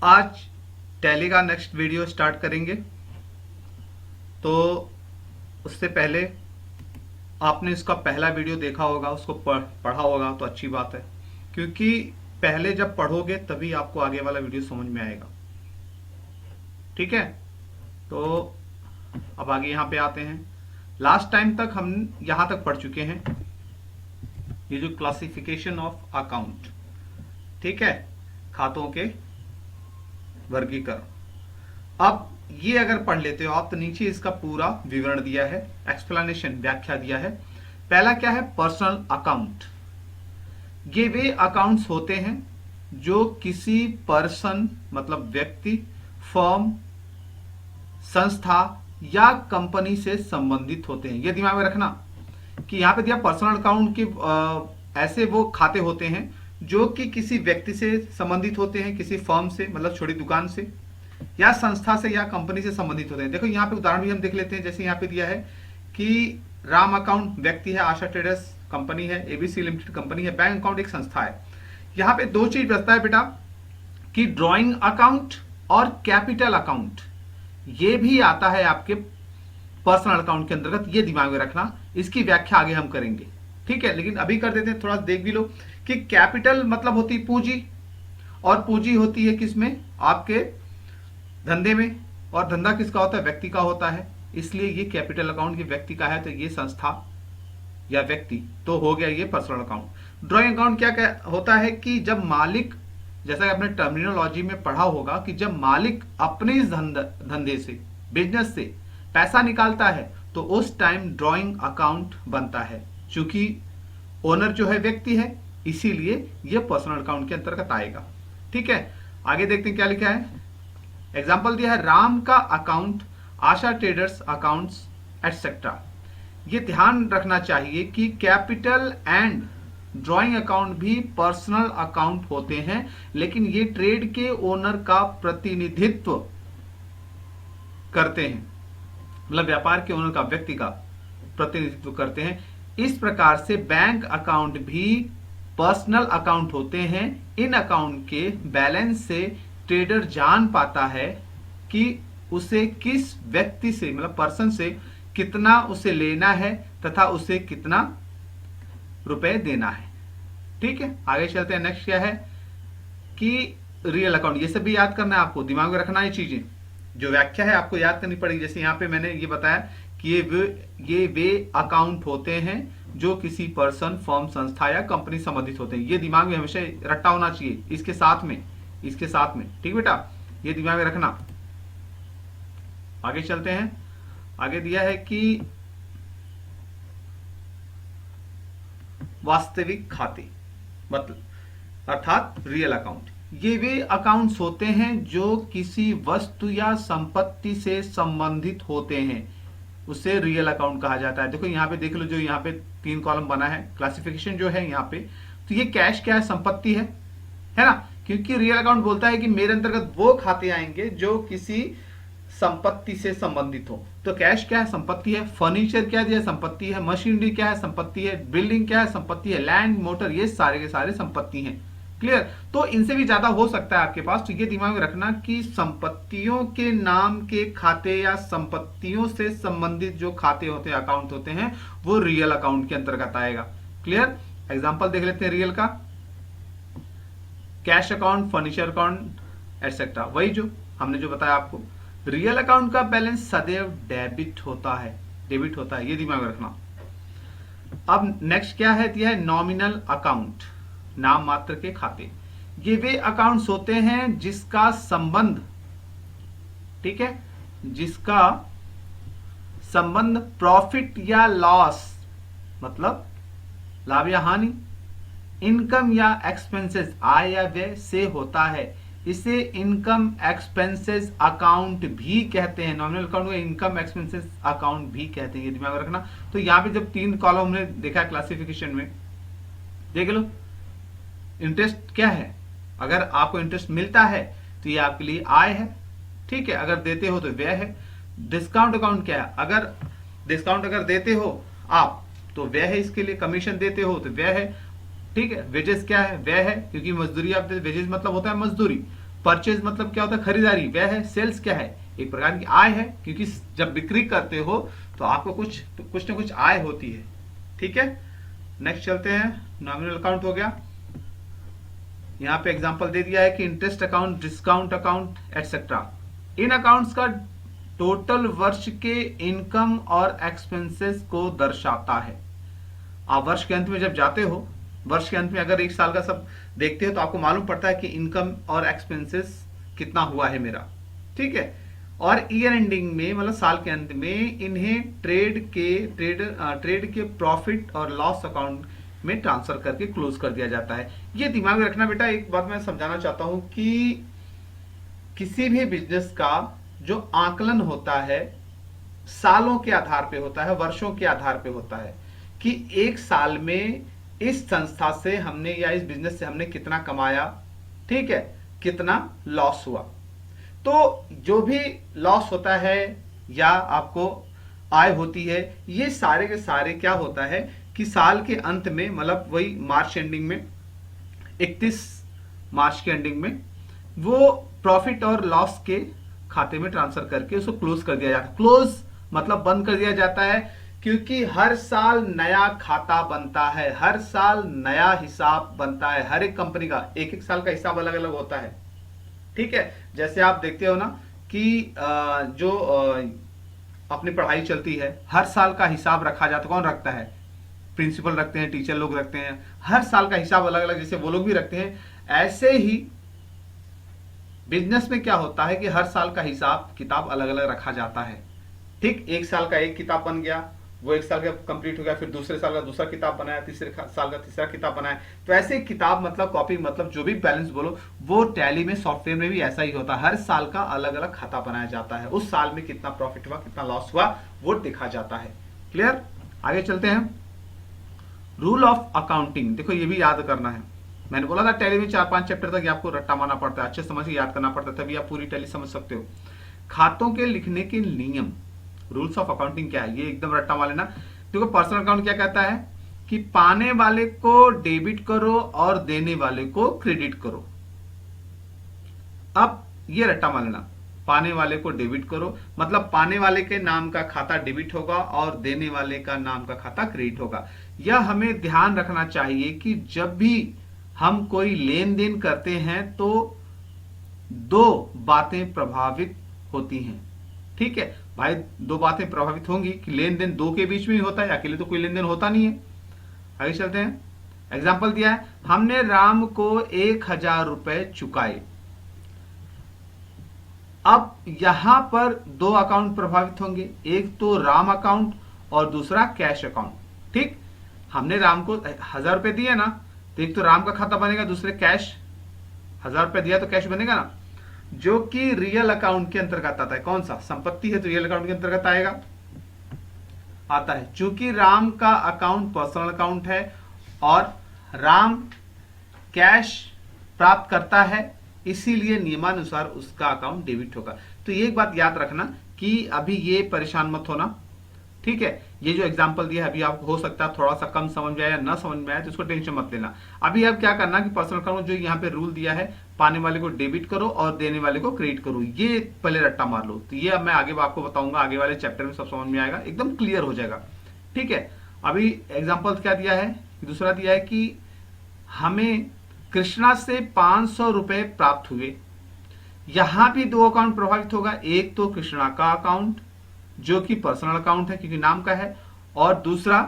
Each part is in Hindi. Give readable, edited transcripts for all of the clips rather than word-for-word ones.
आज टैली का नेक्स्ट वीडियो स्टार्ट करेंगे। तो उससे पहले आपने इसका पहला वीडियो देखा होगा, उसको पढ़ा होगा तो अच्छी बात है, क्योंकि पहले जब पढ़ोगे तभी आपको आगे वाला वीडियो समझ में आएगा। ठीक है, तो अब आगे यहाँ पे आते हैं। लास्ट टाइम तक हम यहाँ तक पढ़ चुके हैं, ये जो क्लासिफिकेशन ऑफ अकाउंट, ठीक है, खातों के वर्गीकरण। अब ये अगर पढ़ लेते हो आप तो नीचे इसका पूरा विवरण दिया है, एक्सप्लेनेशन, व्याख्या दिया है। पहला क्या है? Personal account. ये वे अकाउंट्स होते हैं जो किसी पर्सन मतलब व्यक्ति, फर्म, संस्था या कंपनी से संबंधित होते हैं। ये दिमाग में रखना कि यहां पे दिया पर्सनल अकाउंट के ऐसे वो खाते होते हैं जो कि किसी व्यक्ति से संबंधित होते हैं, किसी फर्म से मतलब छोटी दुकान से, या संस्था से या कंपनी से संबंधित होते हैं। देखो यहाँ पे उदाहरण भी हम देख लेते हैं। जैसे यहाँ पे दिया है कि राम अकाउंट व्यक्ति है, आशा ट्रेडर्स कंपनी है, एबीसी लिमिटेड कंपनी है, बैंक अकाउंट एक संस्था है। यहाँ पे दो चीज बचता है बेटा कि ड्रॉइंग अकाउंट और कैपिटल अकाउंट, ये भी आता है आपके पर्सनल अकाउंट के अंतर्गत। ये दिमाग में रखना, इसकी व्याख्या आगे हम करेंगे। ठीक है, लेकिन अभी कर देते हैं, थोड़ा देख भी लो कि कैपिटल मतलब होती पूंजी, और पूंजी होती है किसमें? आपके धंधे में, और धंधा किसका होता है? व्यक्ति का होता है। इसलिए ये कैपिटल अकाउंट के व्यक्ति का है, तो ये संस्था या व्यक्ति तो हो गया ये पर्सनल अकाउंट। ड्रॉइंग अकाउंट क्या होता है कि जब मालिक, जैसा कि आपने टर्मिनोलॉजी में पढ़ा होगा कि जब मालिक अपने इस धंधे से, बिजनेस से पैसा निकालता है तो उस टाइम ड्रॉइंग अकाउंट बनता है। चूंकि ओनर जो है व्यक्ति है, इसीलिए ये पर्सनल अकाउंट के अंतर्गत आएगा। ठीक है, आगे देखते हैं क्या लिखा है। एग्जाम्पल दिया है, राम का अकाउंट, आशा ट्रेडर्स अकाउंट्स एटसेट्रा। ये ध्यान रखना चाहिए कि कैपिटल एंड ड्रॉइंग अकाउंट भी पर्सनल अकाउंट होते हैं, लेकिन ये ट्रेड के ओनर का प्रतिनिधित्व करते हैं, मतलब व्यापार के ओनर का, व्यक्ति का प्रतिनिधित्व करते हैं। इस प्रकार से बैंक अकाउंट भी पर्सनल अकाउंट होते हैं। इन अकाउंट के बैलेंस से ट्रेडर जान पाता है कि उसे किस व्यक्ति से मतलब पर्सन से कितना उसे लेना है तथा उसे कितना रुपए देना है। ठीक है, आगे चलते हैं। नेक्स्ट क्या है कि रियल अकाउंट। ये सब भी याद करना है आपको, दिमाग में रखना है चीजें, जो व्याख्या है आपको याद करनी पड़ेगी। जैसे यहाँ पे मैंने ये बताया कि ये वे अकाउंट होते हैं जो किसी पर्सन, फर्म, संस्था या कंपनी संबंधित होते हैं। ये दिमाग में हमेशा रट्टा होना चाहिए, इसके साथ में। ठीक बेटा, ये दिमाग में रखना। आगे चलते हैं। आगे दिया है कि वास्तविक खाते मतलब अर्थात रियल अकाउंट। ये वे अकाउंट्स होते हैं जो किसी वस्तु या संपत्ति से संबंधित होते हैं, उसे रियल अकाउंट कहा जाता है। देखो यहाँ पे देख लो, जो यहाँ पे 3 कॉलम बना है, क्लासिफिकेशन जो है यहाँ पे, तो ये कैश क्या है? संपत्ति है ना, क्योंकि रियल अकाउंट बोलता है कि मेरे अंतर्गत वो खाते आएंगे जो किसी संपत्ति से संबंधित हो। तो कैश क्या है? संपत्ति है। फर्नीचर क्या दिया? संपत्ति है। मशीनरी क्या है? संपत्ति है। बिल्डिंग क्या है? संपत्ति है। लैंड, मोटर, ये सारे के सारे संपत्ति हैं। क्लियर? तो इनसे भी ज्यादा हो सकता है आपके पास। तो ये दिमाग में रखना कि संपत्तियों के नाम के खाते या संपत्तियों से संबंधित जो खाते होते हैं, अकाउंट होते हैं, वो रियल अकाउंट के अंतर्गत आएगा। क्लियर? एग्जाम्पल देख लेते हैं रियल का। Cash account, furniture account etcetera, वही जो हमने जो बताया आपको। रियल अकाउंट का बैलेंस सदैव डेबिट होता है, ये दिमाग में रखना। अब नेक्स्ट क्या है दिया है? नॉमिनल अकाउंट, नाम मात्र के खाते। ये वे अकाउंट्स होते हैं जिसका संबंध, ठीक है, जिसका संबंध प्रॉफिट या लॉस मतलब लाभ या हानि, इनकम या एक्सपेंसेस आय या व्यय से होता है। इसे इनकम एक्सपेंसेस अकाउंट भी कहते हैं। नॉमिनल अकाउंट को इनकम एक्सपेंसेस अकाउंट भी कहते हैं, ये दिमाग में रखना। तो यहाँ पे जब 3 कॉलम हमने देखा क्लासिफिकेशन में, देख लो। इंटरेस्ट क्या है? अगर आपको इंटरेस्ट मिलता है तो ये आपके लिए आय है, ठीक है, अगर देते हो तो व्यय है। डिस्काउंट अकाउंट क्या है? अगर डिस्काउंट अगर देते हो आप तो व्यय है, इसके लिए कमीशन देते हो तो व्यय है, ठीक है। वेजेस क्या है? व्यय है, क्योंकि मजदूरी आप देते, वेजेस मतलब होता है मजदूरी, परचेज मतलब क्या होता है, खरीदारी, व्यय है। सेल्स क्या है, एक प्रकार की आय है, क्योंकि जब बिक्री करते हो तो आपको कुछ ना कुछ आय होती है। ठीक है, नेक्स्ट चलते हैं। नॉमिनल अकाउंट हो गया। यहां पे एग्जांपल दे दिया है कि interest account, discount account etcetera, इन अकाउंट्स का टोटल वर्ष के इनकम और एक्सपेंसेस को दर्शाता है। आप वर्ष के अंत में जब जाते हो, वर्ष के अंत में अगर एक साल का सब देखते हो तो आपको मालूम पड़ता है कि इनकम और एक्सपेंसेस कितना हुआ है मेरा। ठीक है, और ईयर एंडिंग में मतलब साल के अंत में इन्हें ट्रेड के प्रॉफिट और लॉस अकाउंट में ट्रांसफर करके क्लोज कर दिया जाता है। ये दिमाग में रखना बेटा। एक बात मैं समझाना चाहता हूं कि किसी भी बिजनेस का जो आकलन होता है सालों के आधार पे होता है, वर्षों के आधार पे होता है, कि एक साल में इस संस्था से हमने या इस बिजनेस से हमने कितना कमाया, ठीक है, कितना लॉस हुआ। तो जो भी लॉस होता है या आपको आय होती है, ये सारे के सारे क्या होता है कि साल के अंत में मतलब वही मार्च एंडिंग में, 31 मार्च के एंडिंग में वो प्रॉफिट और लॉस के खाते में ट्रांसफर करके उसको क्लोज कर दिया जाता है। क्लोज मतलब बंद कर दिया जाता है, क्योंकि हर साल नया खाता बनता है, हर साल नया हिसाब बनता है। हर एक कंपनी का एक एक साल का हिसाब अलग अलग होता है। ठीक है, जैसे आप देखते हो ना कि जो अपनी पढ़ाई चलती है, हर साल का हिसाब रखा जाता है। कौन रखता है, प्रिंसिपल रखते हैं, टीचर लोग रखते हैं। हर साल का हिसाब अलग अलग जैसे वो लोग भी रखते हैं, ऐसे ही बिजनेस में क्या होता है कि हर साल का हिसाब किताब अलग अलग रखा जाता है। ठीक, एक साल का एक किताब बन गया, वो एक साल का कंप्लीट हो गया, फिर दूसरे साल का दूसरा किताब बनाया, तीसरे साल का तीसरा किताब बनाया। तो ऐसे किताब मतलब कॉपी मतलब जो भी बैलेंस बोलो, वो टैली में सॉफ्टवेयर में भी ऐसा ही होता है। हर साल का अलग अलग खाता बनाया जाता है, उस साल में कितना प्रॉफिट हुआ, कितना लॉस हुआ, वो दिखा जाता है। क्लियर, आगे चलते हैं। रूल ऑफ अकाउंटिंग, देखो ये भी याद करना है। मैंने बोला था टैली में 4-5 चैप्टर तक आपको रट्टा मारना पड़ता है, अच्छे समझ के याद करना पड़ता है, तभी आप पूरी टैली समझ सकते हो। खातों के लिखने के नियम, रूल्स ऑफ अकाउंटिंग क्या है, ये एकदम रट्टा मार लेना। देखो पर्सनल अकाउंट क्या कहता है कि पाने वाले को डेबिट करो और देने वाले को क्रेडिट करो। अब ये रट्टा मार लेना, पाने वाले को डेबिट करो मतलब पाने वाले के नाम का खाता डेबिट होगा और देने वाले का नाम का खाता क्रेडिट होगा। यह हमें ध्यान रखना चाहिए कि जब भी हम कोई लेन देन करते हैं तो दो बातें प्रभावित होती हैं। ठीक है भाई, दो बातें प्रभावित होंगी कि लेन देन दो के बीच में ही होता है, अकेले तो कोई लेन देन होता नहीं है। आगे चलते हैं। एग्जाम्पल दिया है, हमने राम को 1000 रुपए चुकाए। अब यहां पर दो अकाउंट प्रभावित होंगे, एक तो राम अकाउंट और दूसरा कैश अकाउंट। ठीक, हमने राम को 1000 रुपए दिए ना, तो एक तो राम का खाता बनेगा, दूसरे कैश। 1000 रुपए दिया तो कैश बनेगा ना, जो कि रियल अकाउंट के अंतर्गत आता है। कौन सा, संपत्ति है तो रियल अकाउंट के अंतर्गत आएगा, आता है। चूंकि राम का अकाउंट पर्सनल अकाउंट है और राम कैश प्राप्त करता है, इसीलिए नियमानुसार उसका अकाउंट डेबिट होगा। तो ये एक बात याद रखना कि अभी ये परेशान मत होना। ठीक है, ये जो एग्जांपल दिया है अभी आपको हो सकता है थोड़ा सा कम समझ में आया, ना समझ में आया तो उसको टेंशन मत लेना। अभी अब क्या करना कि पर्सनल अकाउंट जो यहाँ पे रूल दिया है, पाने वाले को डेबिट करो और देने वाले को क्रेडिट करो, ये पहले रट्टा मार लो। तो ये अब मैं आगे आपको बताऊंगा, आगे वाले चैप्टर में सब समझ में आएगा, एकदम क्लियर हो जाएगा। ठीक है, अभी एग्जाम्पल क्या दिया है, दूसरा दिया है कि हमें कृष्णा से 500 रुपए प्राप्त हुए। यहां भी दो अकाउंट प्रभावित होगा, एक तो कृष्णा का अकाउंट जो कि पर्सनल अकाउंट है क्योंकि नाम का है, और दूसरा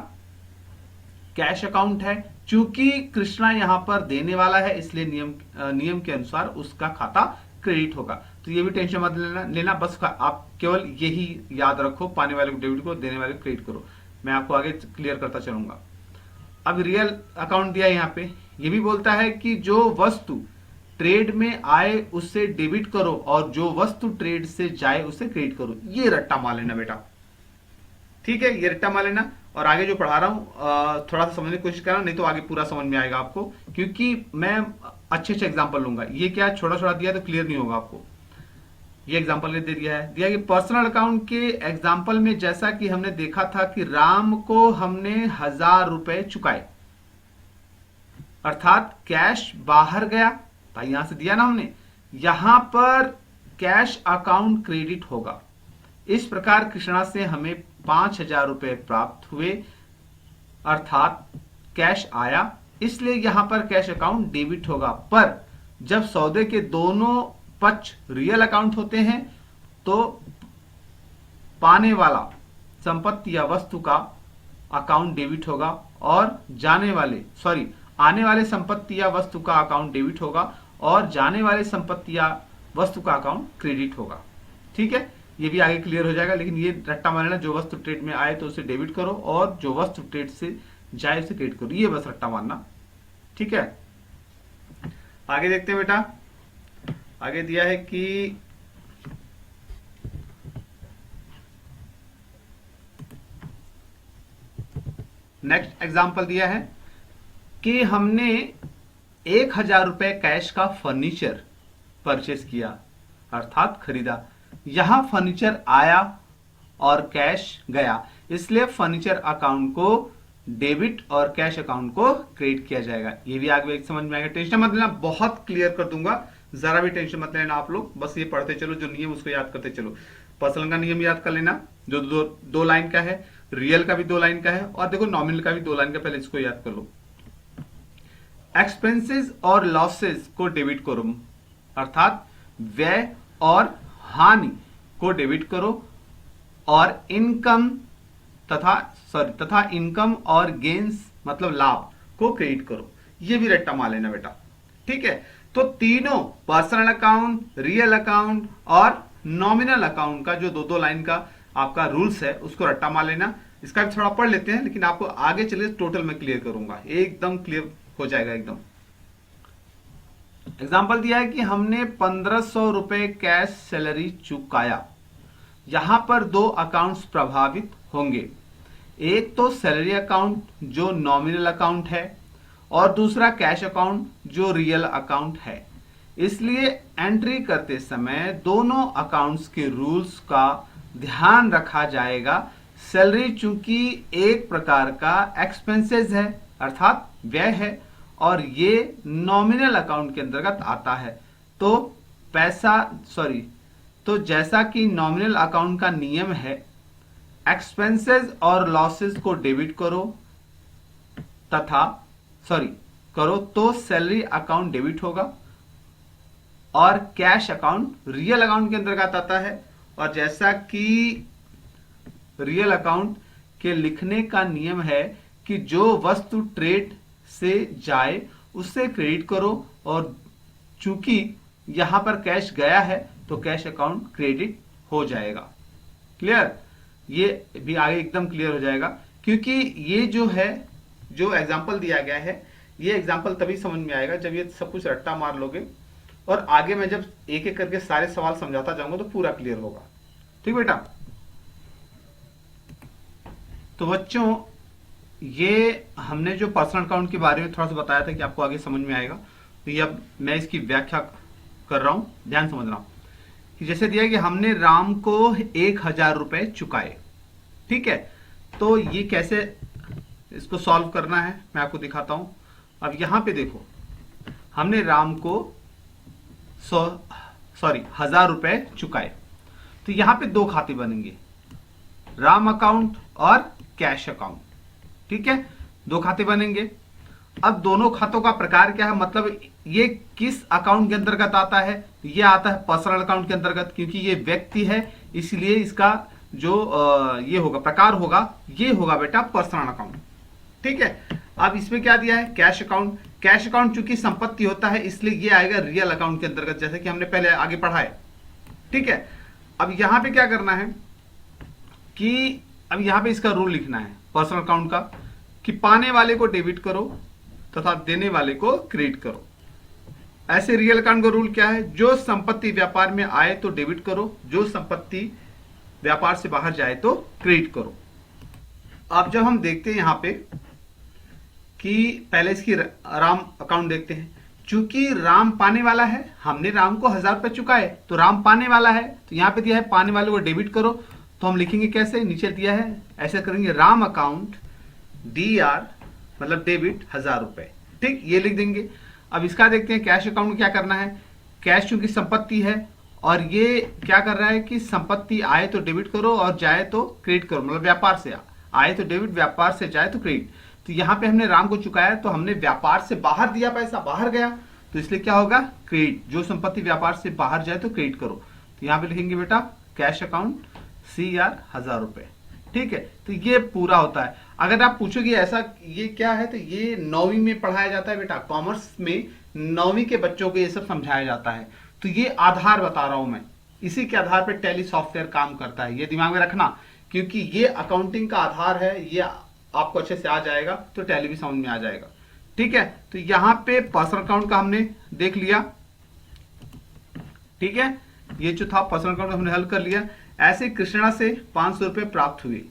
कैश अकाउंट है। चूंकि कृष्णा यहां पर देने वाला है इसलिए नियम के अनुसार उसका खाता क्रेडिट होगा। तो ये भी टेंशन मत लेना, बस आप केवल यही याद रखो, पाने वाले को डेबिट करो, देने वाले को क्रेडिट करो। मैं आपको आगे क्लियर करता चलूंगा। अब रियल अकाउंट दिया यहां पे, ये भी बोलता है कि जो वस्तु ट्रेड में आए उससे डेबिट करो और जो वस्तु ट्रेड से जाए उससे क्रेडिट करो। ये रट्टा मार लेना बेटा, ठीक है, ये रट्टा मार लेना। और आगे जो पढ़ा रहा हूं थोड़ा सा समझने की कोशिश करना, नहीं तो आगे पूरा समझ में आएगा आपको, क्योंकि मैं अच्छे अच्छे एग्जाम्पल लूंगा। ये क्या छोटा छोटा दिया तो क्लियर नहीं होगा आपको। ये एग्जाम्पल दे दिया कि पर्सनल अकाउंट के एग्जाम्पल में जैसा कि हमने देखा था कि राम को हमने 1000 रुपए चुकाए, अर्थात कैश बाहर गया, भाई यहां से दिया ना हमने, यहां पर कैश अकाउंट क्रेडिट होगा। इस प्रकार कृष्णा से हमें 5,000 रुपए प्राप्त हुए, अर्थात कैश आया, इसलिए यहां पर कैश अकाउंट डेबिट होगा। पर जब सौदे के दोनों पक्ष रियल अकाउंट होते हैं तो पाने वाला संपत्ति या वस्तु का अकाउंट डेबिट होगा और आने वाले संपत्ति या वस्तु का अकाउंट डेबिट होगा और जाने वाले संपत्ति या वस्तु का अकाउंट क्रेडिट होगा। ठीक है, ये भी आगे क्लियर हो जाएगा, लेकिन ये रट्टा मारना, जो वस्तु ट्रेड में आए तो उसे डेबिट करो और जो वस्तु ट्रेड से जाए उसे क्रेडिट करो, ये बस रट्टा मारना। ठीक है, आगे देखते हैं बेटा। आगे दिया है कि नेक्स्ट एग्जांपल दिया है कि हमने 1,000 रुपए कैश का फर्नीचर परचेस किया, अर्थात खरीदा। यहां फर्नीचर आया और कैश गया, इसलिए फर्नीचर अकाउंट को डेबिट और कैश अकाउंट को क्रेडिट किया जाएगा। ये भी आगे समझ में आएगा, टेंशन मत लेना, बहुत क्लियर कर दूंगा, जरा भी टेंशन मत लेना आप लोग, बस ये पढ़ते चलो, जो नियम उसको याद करते चलो। पर्सनल का नियम याद कर लेना, जो दो लाइन का है, रियल का भी 2 लाइन का है, और देखो नॉमिनल का भी 2 लाइन का, पहले इसको याद कर लो। एक्सपेंसेस और लॉसेस को डेबिट करो, अर्थात व्यय और हानि को डेबिट करो, और इनकम तथा इनकम और गेन्स मतलब लाभ को क्रेडिट करो। ये भी रट्टा मार लेना बेटा। ठीक है, तो तीनों पर्सनल अकाउंट, रियल अकाउंट और नॉमिनल अकाउंट का जो 2 लाइन का आपका रूल्स है उसको रट्टा मार लेना। इसका भी थोड़ा पढ़ लेते हैं, लेकिन आपको आगे चलिए टोटल में क्लियर करूंगा, एकदम क्लियर हो जाएगा एकदम। एग्जाम्पल दिया है कि हमने 1,500 रुपए कैश सैलरी चुकाया। यहां पर 2 अकाउंट्स प्रभावित होंगे, एक तो सैलरी अकाउंट जो नॉमिनल अकाउंट है और दूसरा कैश अकाउंट जो रियल अकाउंट है। इसलिए एंट्री करते समय दोनों अकाउंट्स के रूल्स का ध्यान रखा जाएगा। सैलरी चूंकि एक प्रकार का एक्सपेंसेस है, अर्थात व्यय है, और ये नॉमिनल अकाउंट के अंतर्गत आता है, तो जैसा कि नॉमिनल अकाउंट का नियम है, एक्सपेंसेस और लॉसेस को डेबिट करो तो सैलरी अकाउंट डेबिट होगा और कैश अकाउंट रियल अकाउंट के अंतर्गत आता है। और जैसा कि रियल अकाउंट के लिखने का नियम है कि जो वस्तु ट्रेड से जाए उससे क्रेडिट करो, और चूंकि यहां पर कैश गया है तो कैश अकाउंट क्रेडिट हो जाएगा। क्लियर, ये भी आगे एकदम क्लियर हो जाएगा, क्योंकि ये जो है, जो एग्जाम्पल दिया गया है, ये एग्जाम्पल तभी समझ में आएगा जब ये सब कुछ रट्टा मार लोगे, और आगे मैं जब एक एक करके सारे सवाल समझाता जाऊंगा तो पूरा क्लियर होगा। ठीक बेटा, तो बच्चों ये हमने जो पर्सनल अकाउंट के बारे में थोड़ा सा बताया था कि आपको आगे समझ में आएगा, तो ये अब मैं इसकी व्याख्या कर रहा हूं, ध्यान समझना। कि जैसे दिया कि हमने राम को 1,000 रुपए चुकाए। ठीक है, तो ये कैसे इसको सॉल्व करना है मैं आपको दिखाता हूं। अब यहां पे देखो, हमने राम को 1,000 रुपए चुकाए, तो यहां पे 2 खाते बनेंगे, राम अकाउंट और कैश अकाउंट। ठीक है, 2 खाते बनेंगे। अब दोनों खातों का प्रकार क्या है, मतलब ये किस अकाउंट के अंतर्गत आता है, ये आता है पर्सनल अकाउंट के अंतर्गत, क्योंकि ये व्यक्ति है, इसलिए इसका जो ये होगा प्रकार होगा, ये होगा बेटा पर्सनल अकाउंट। ठीक है, अब इसमें क्या दिया है, कैश अकाउंट। कैश अकाउंट चूंकि संपत्ति होता है इसलिए ये आएगा रियल अकाउंट के अंतर्गत, जैसे कि हमने पहले आगे पढ़ा है। ठीक है, अब यहां पे क्या करना है कि अब यहां पे इसका रूल लिखना है पर्सनल अकाउंट का, कि पाने वाले को डेबिट करो तथा देने वाले को क्रेडिट करो। ऐसे रियल अकाउंट का रूल क्या है, जो संपत्ति व्यापार में आए तो डेबिट करो, जो संपत्ति व्यापार से बाहर जाए तो क्रेडिट करो। अब जब हम देखते हैं यहां पे कि पहले इसकी राम अकाउंट देखते हैं, चूंकि राम पाने वाला है, हमने राम को 1,000 रुपए चुकाए तो राम पाने वाला है, तो यहां पे दिया है पाने वाले को डेबिट करो, तो हम लिखेंगे कैसे, नीचे दिया है ऐसे करेंगे, राम अकाउंट DR मतलब डेबिट 1,000 रुपए। ठीक, ये लिख देंगे। अब इसका देखते हैं कैश अकाउंट में क्या करना है, कैश चूंकि संपत्ति है और ये क्या कर रहा है कि संपत्ति आए तो डेबिट करो और जाए तो क्रेडिट करो, मतलब व्यापार से आए तो डेबिट, व्यापार से जाए तो क्रेडिट। तो यहाँ पे हमने राम को चुकाया तो हमने व्यापार से बाहर दिया, पैसा बाहर गया तो इसलिए क्या होगा क्रेडिट। जो संपत्ति व्यापार से बाहर जाए तो क्रेडिट करो। तो यहाँ पे लिखेंगे बेटा कैश अकाउंट CR 1000 रुपए। ठीक है, तो ये पूरा होता है। अगर आप पूछोगे ऐसा ये क्या है, तो ये 9वीं में पढ़ाया जाता है बेटा, कॉमर्स में 9वीं के बच्चों को ये सब समझाया जाता है। तो ये आधार बता रहा हूं मैं, इसी के आधार पर टैली सॉफ्टवेयर काम करता है, ये दिमाग में रखना, क्योंकि ये अकाउंटिंग का आधार है। ये आपको अच्छे से आ जाएगा तो टैली भी समझ में आ जाएगा। ठीक है, तो यहां पे पर्सनल अकाउंट का हमने देख लिया। ठीक है, ये जो था पर्सनल अकाउंट हमने हल कर लिया। ऐसे कृष्णा से 500 रुपए प्राप्त हुए।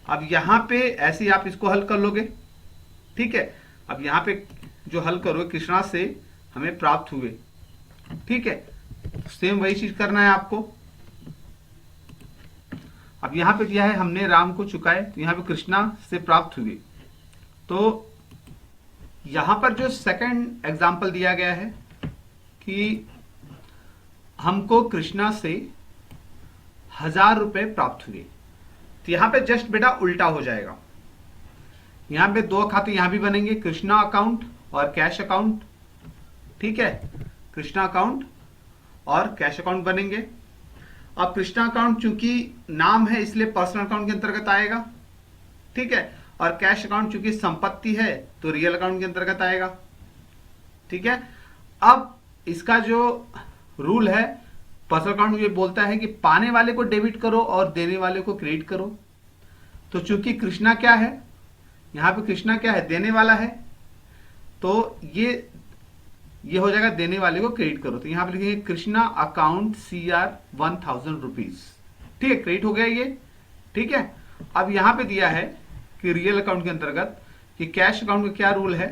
अब यहां पे ऐसे ही आप इसको हल कर लोगे। ठीक है, अब यहां पे जो हल करोगे कृष्णा से हमें प्राप्त हुए। ठीक है, सेम वही चीज करना है आपको। अब यहां पे दिया है हमने राम को चुकाए, तो यहां पे कृष्णा से प्राप्त हुए। तो यहां पर जो सेकंड एग्जांपल दिया गया है कि हमको कृष्णा से 1000 रुपए प्राप्त हुए, तो यहां पे जस्ट बेटा उल्टा हो जाएगा। यहां पे दो खाते यहां भी बनेंगे, कृष्णा अकाउंट और कैश अकाउंट। ठीक है, कृष्णा अकाउंट और कैश अकाउंट बनेंगे। अब कृष्णा अकाउंट चूंकि नाम है इसलिए पर्सनल अकाउंट के अंतर्गत आएगा। ठीक है, और कैश अकाउंट चूंकि संपत्ति है तो रियल अकाउंट के अंतर्गत आएगा। ठीक है, अब इसका जो रूल है पर्सनल अकाउंट ये बोलता है कि पाने वाले को डेबिट करो और देने वाले को क्रेडिट करो। तो चूंकि कृष्णा क्या है, यहां पे कृष्णा क्या है, देने वाला है, तो ये हो जाएगा देने वाले को क्रेडिट करो। तो यहां पे लिखेंगे कृष्णा अकाउंट CR 1000 रुपीज। ठीक है, क्रेडिट हो गया ये। ठीक है, अब यहां पे दिया है कि रियल अकाउंट के अंतर्गत कि कैश अकाउंट का क्या रूल है,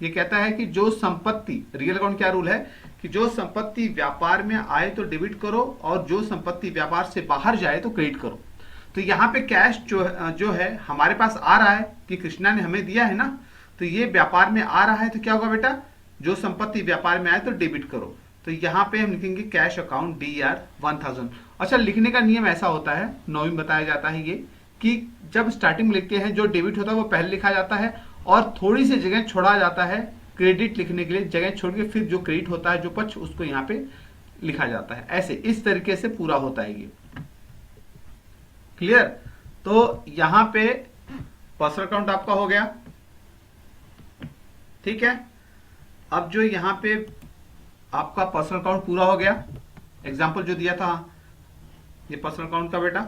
ये कहता है कि जो संपत्ति, रियल अकाउंट क्या रूल है कि जो संपत्ति व्यापार में आए तो डेबिट करो और जो संपत्ति व्यापार से बाहर जाए तो क्रेडिट करो। तो यहाँ पे कैश जो है हमारे पास आ रहा है कि कृष्णा ने हमें दिया है ना, तो ये व्यापार में आ रहा है, तो क्या होगा बेटा, जो संपत्ति व्यापार में आए तो डेबिट करो। तो यहाँ पे हम लिखेंगे कैश अकाउंट DR 1000। अच्छा, लिखने का नियम ऐसा होता है, 9वीं में बताया जाता है ये, कि जब स्टार्टिंग में लिखते हैं जो डेबिट होता है वो पहले लिखा जाता है और थोड़ी सी जगह छोड़ा जाता है क्रेडिट लिखने के लिए, जगह छोड़ के फिर जो क्रेडिट होता है जो पक्ष उसको यहाँ पे लिखा जाता है। ऐसे इस तरीके से पूरा होता है ये। क्लियर? तो यहां पे पर्सनल अकाउंट आपका हो गया। ठीक है, अब जो यहां पे आपका पर्सनल अकाउंट पूरा हो गया, एग्जांपल जो दिया था ये पर्सनल अकाउंट का बेटा।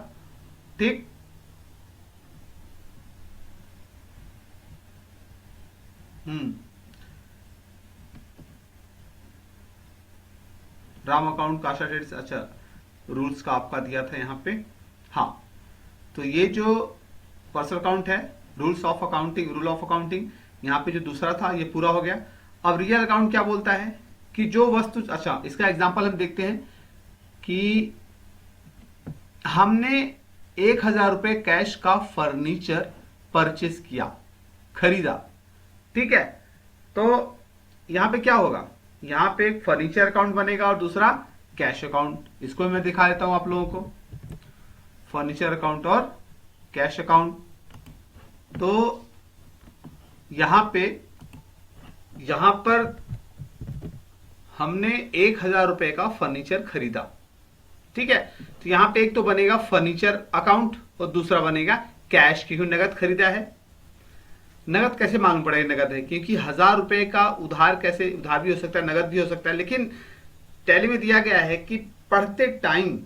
ठीक, राम अकाउंट काशा ट्रेड्स, अच्छा रूल्स का आपका दिया था यहाँ पे। हाँ, तो ये जो पर्सनल अकाउंट है, rules of accounting, rule of accounting, यहाँ पे जो दूसरा था ये पूरा हो गया। अब रियल अकाउंट क्या बोलता है कि जो वस्तु, अच्छा इसका एग्जांपल हम देखते हैं कि हमने 1000 रुपए कैश का फर्नीचर परचेस किया, खरीदा। ठीक है, तो यहां पे क्या होगा, यहां पे एक फर्नीचर अकाउंट बनेगा और दूसरा कैश अकाउंट। इसको मैं दिखा देता हूं आप लोगों को, फर्नीचर अकाउंट और कैश अकाउंट। तो यहां पर हमने 1000 रुपए का फर्नीचर खरीदा। ठीक है, तो यहां पे एक तो बनेगा फर्नीचर अकाउंट और दूसरा बनेगा कैश, क्योंकि नगद खरीदा है। नगद कैसे मालूम पड़ेगा नगद है, क्योंकि 1000 रुपए का उधार कैसे, उधार भी हो सकता है नगद भी हो सकता है, लेकिन टैली में दिया गया है कि पढ़ते टाइम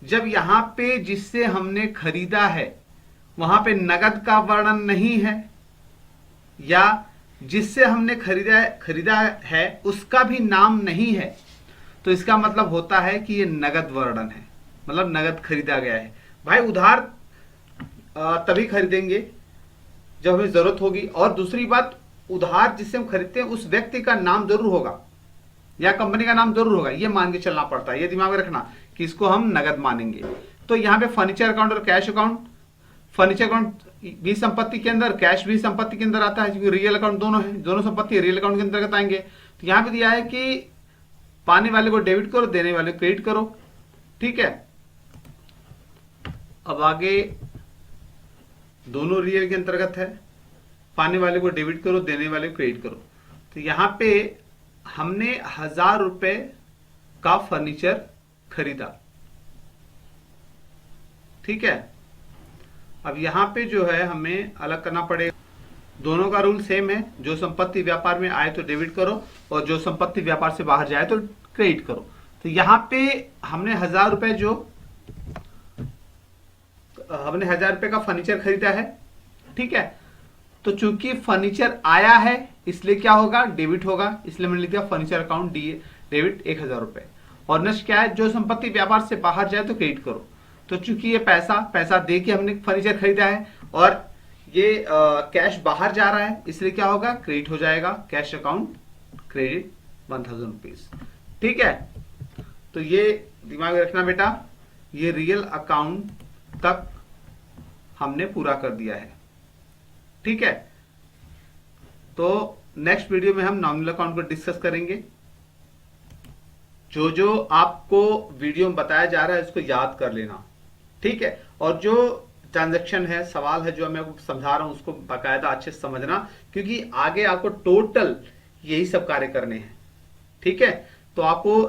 जब यहां पे जिससे हमने खरीदा है वहां पे नगद का वर्णन नहीं है या जिससे हमने खरीदा है उसका भी नाम नहीं है, तो इसका मतलब होता है कि ये नगद वर्णन है, मतलब नगद खरीदा गया है। भाई उधार तभी खरीदेंगे जब हमें जरूरत होगी, और दूसरी बात उधार जिससे हम खरीदते हैं उस व्यक्ति का नाम जरूर होगा या कंपनी का नाम जरूर होगा, ये मान के चलना पड़ता है। ये दिमाग में रखना कि इसको हम नगद मानेंगे। तो यहाँ पे फर्नीचर अकाउंट और कैश अकाउंट, फर्नीचर अकाउंट भी संपत्ति के अंदर, कैश भी संपत्ति के अंदर आता है, क्योंकि रियल अकाउंट दोनों है, दोनों संपत्ति रियल अकाउंट के अंतर्गत आएंगे। तो यहाँ पे दिया है कि पाने वाले को डेबिट करो, देने वाले को क्रेडिट करो। ठीक है, अब आगे दोनों रियल के अंतर्गत है, पाने वाले को डेबिट करो, देने वाले को क्रेडिट करो। तो यहां पे हमने 1000 रुपए का फर्नीचर खरीदा। ठीक है, अब यहां पे जो है हमें अलग करना पड़ेगा। दोनों का रूल सेम है, जो संपत्ति व्यापार में आए तो डेबिट करो और जो संपत्ति व्यापार से बाहर जाए तो क्रेडिट करो। तो यहां पे हमने 1000 रुपए का फर्नीचर खरीदा है। ठीक है, तो चूंकि फर्नीचर आया है इसलिए क्या होगा, डेबिट होगा, इसलिए मैंने लिख दिया फर्नीचर अकाउंट डेबिट 1000 रुपए। और नेक्स्ट क्या है, जो संपत्ति व्यापार से बाहर जाए तो क्रेडिट करो। तो चूंकि ये पैसा दे के हमने फर्नीचर खरीदा है और ये कैश बाहर जा रहा है, इसलिए क्या होगा, क्रेडिट हो जाएगा, कैश अकाउंट क्रेडिट 1000 रुपीज। ठीक है, तो ये दिमाग में रखना बेटा, ये रियल अकाउंट तक हमने पूरा कर दिया है। ठीक है, तो नेक्स्ट वीडियो में हम नॉमिनल अकाउंट को डिस्कस करेंगे। जो जो आपको वीडियो में बताया जा रहा है उसको याद कर लेना। ठीक है, और जो ट्रांजैक्शन है, सवाल है जो मैं आपको समझा रहा हूं उसको बाकायदा अच्छे से समझना, क्योंकि आगे आपको टोटल यही सब कार्य करने हैं। ठीक है, तो आपको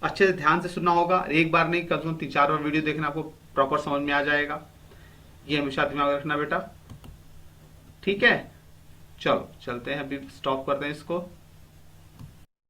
अच्छे से ध्यान से सुनना होगा, एक बार नहीं कम से कम 3-4 बार वीडियो देखना, आपको प्रॉपर समझ में आ जाएगा। ये हमेशा दिमाग में रखना बेटा। ठीक है, चलो चलते हैं, अभी स्टॉप करते हैं इसको।